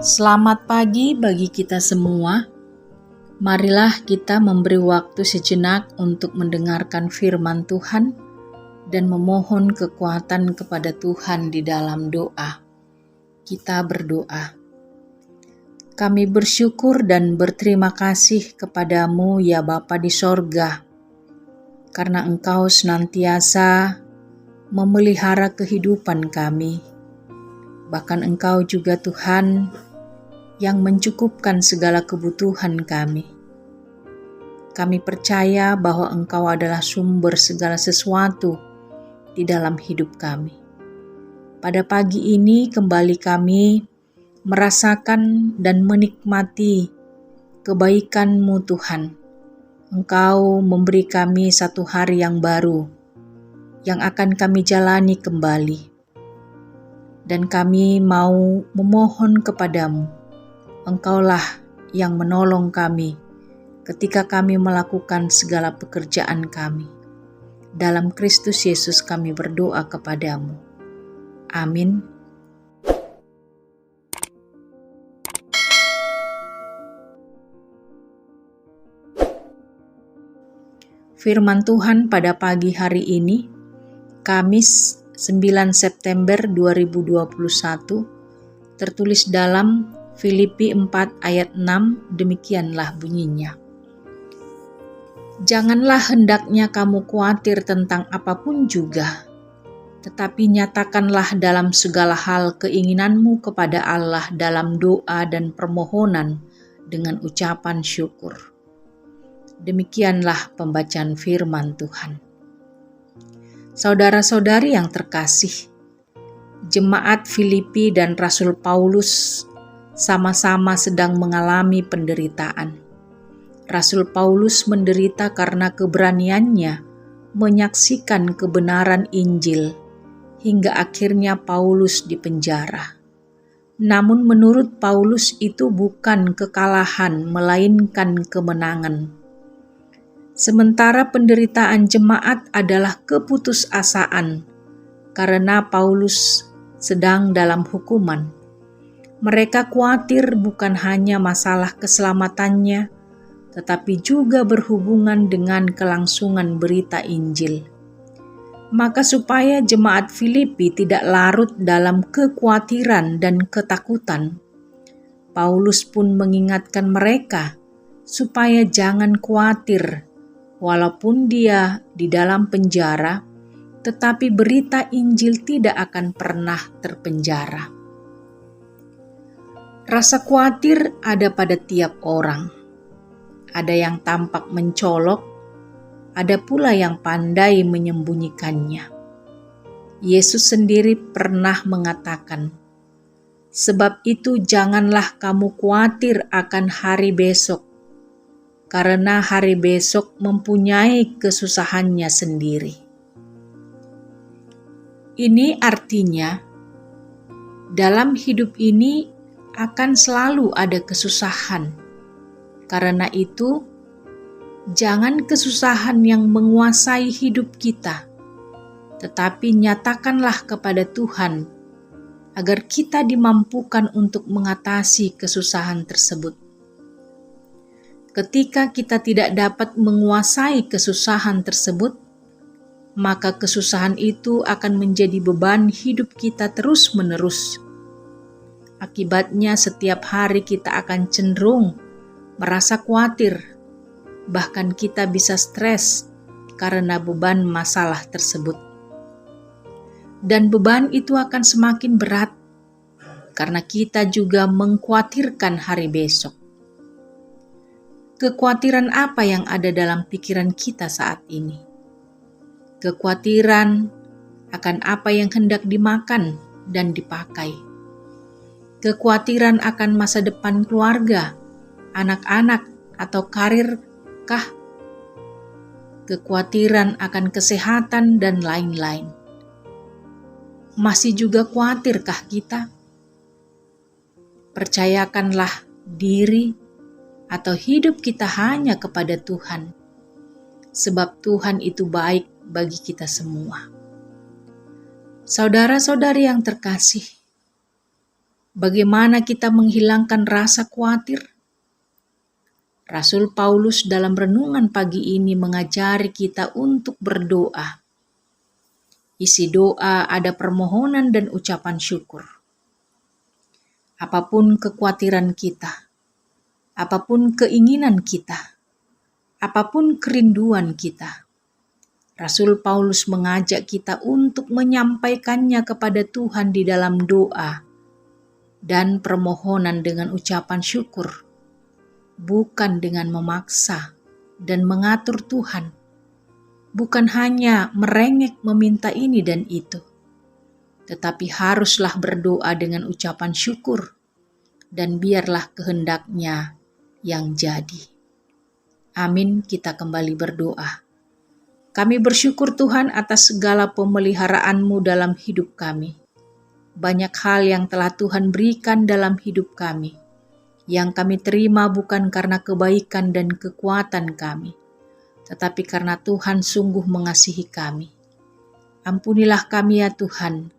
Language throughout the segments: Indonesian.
Selamat pagi bagi kita semua. Marilah kita memberi waktu sejenak untuk mendengarkan firman Tuhan dan memohon kekuatan kepada Tuhan di dalam doa. Kita berdoa. Kami bersyukur dan berterima kasih kepadamu ya Bapa di sorga, karena Engkau senantiasa memelihara kehidupan kami. Bahkan Engkau juga Tuhan yang mencukupkan segala kebutuhan kami. Kami percaya bahwa Engkau adalah sumber segala sesuatu di dalam hidup kami. Pada pagi ini kembali kami merasakan dan menikmati kebaikan-Mu Tuhan. Engkau memberi kami satu hari yang baru, yang akan kami jalani kembali. Dan kami mau memohon kepadamu, Engkaulah yang menolong kami ketika kami melakukan segala pekerjaan kami. Dalam Kristus Yesus kami berdoa kepadamu. Amin. Firman Tuhan pada pagi hari ini, Kamis 9 September 2021, tertulis dalam Filipi 4 ayat 6, demikianlah bunyinya. Janganlah hendaknya kamu khawatir tentang apapun juga, tetapi nyatakanlah dalam segala hal keinginanmu kepada Allah dalam doa dan permohonan dengan ucapan syukur. Demikianlah pembacaan firman Tuhan. Saudara-saudari yang terkasih, jemaat Filipi dan Rasul Paulus sama-sama sedang mengalami penderitaan. Rasul Paulus menderita karena keberaniannya menyaksikan kebenaran Injil, hingga akhirnya Paulus dipenjara. Namun menurut Paulus itu bukan kekalahan, melainkan kemenangan. Sementara penderitaan jemaat adalah keputusasaan, karena Paulus sedang dalam hukuman. Mereka khawatir bukan hanya masalah keselamatannya, tetapi juga berhubungan dengan kelangsungan berita Injil. Maka supaya jemaat Filipi tidak larut dalam kekhawatiran dan ketakutan, Paulus pun mengingatkan mereka supaya jangan khawatir. Walaupun dia di dalam penjara, tetapi berita Injil tidak akan pernah terpenjara. Rasa khawatir ada pada tiap orang. Ada yang tampak mencolok, ada pula yang pandai menyembunyikannya. Yesus sendiri pernah mengatakan, "Sebab itu janganlah kamu khawatir akan hari besok, karena hari besok mempunyai kesusahannya sendiri." Ini artinya, dalam hidup ini akan selalu ada kesusahan. Karena itu, jangan kesusahan yang menguasai hidup kita, tetapi nyatakanlah kepada Tuhan agar kita dimampukan untuk mengatasi kesusahan tersebut. Ketika kita tidak dapat menguasai kesusahan tersebut, maka kesusahan itu akan menjadi beban hidup kita terus-menerus. Akibatnya setiap hari kita akan cenderung merasa khawatir, bahkan kita bisa stres karena beban masalah tersebut. Dan beban itu akan semakin berat karena kita juga mengkhawatirkan hari besok. Kekhawatiran apa yang ada dalam pikiran kita saat ini? Kekhawatiran akan apa yang hendak dimakan dan dipakai. Kekhawatiran akan masa depan keluarga, anak-anak, atau karir kah? Kekhawatiran akan kesehatan dan lain-lain. Masih juga khawatirkah kita? Percayakanlah diri atau hidup kita hanya kepada Tuhan, sebab Tuhan itu baik bagi kita semua. Saudara-saudari yang terkasih, Bagaimana kita menghilangkan rasa khawatir? Rasul Paulus dalam renungan pagi ini mengajari kita untuk berdoa. Isi doa ada permohonan dan ucapan syukur. Apapun kekhawatiran kita, apapun keinginan kita, apapun kerinduan kita, Rasul Paulus mengajak kita untuk menyampaikannya kepada Tuhan di dalam doa dan permohonan dengan ucapan syukur, bukan dengan memaksa dan mengatur Tuhan, bukan hanya merengek meminta ini dan itu, tetapi haruslah berdoa dengan ucapan syukur, dan biarlah kehendaknya yang jadi. Amin, kita kembali berdoa. Kami bersyukur Tuhan atas segala pemeliharaanmu dalam hidup kami. Banyak hal yang telah Tuhan berikan dalam hidup kami, yang kami terima bukan karena kebaikan dan kekuatan kami, tetapi karena Tuhan sungguh mengasihi kami. Ampunilah kami ya Tuhan,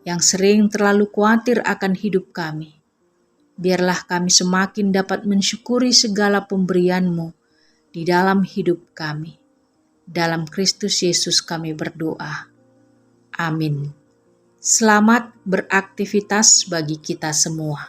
yang sering terlalu khawatir akan hidup kami. Biarlah kami semakin dapat mensyukuri segala pemberian-Mu di dalam hidup kami. Dalam Kristus Yesus kami berdoa. Amin. Selamat beraktivitas bagi kita semua.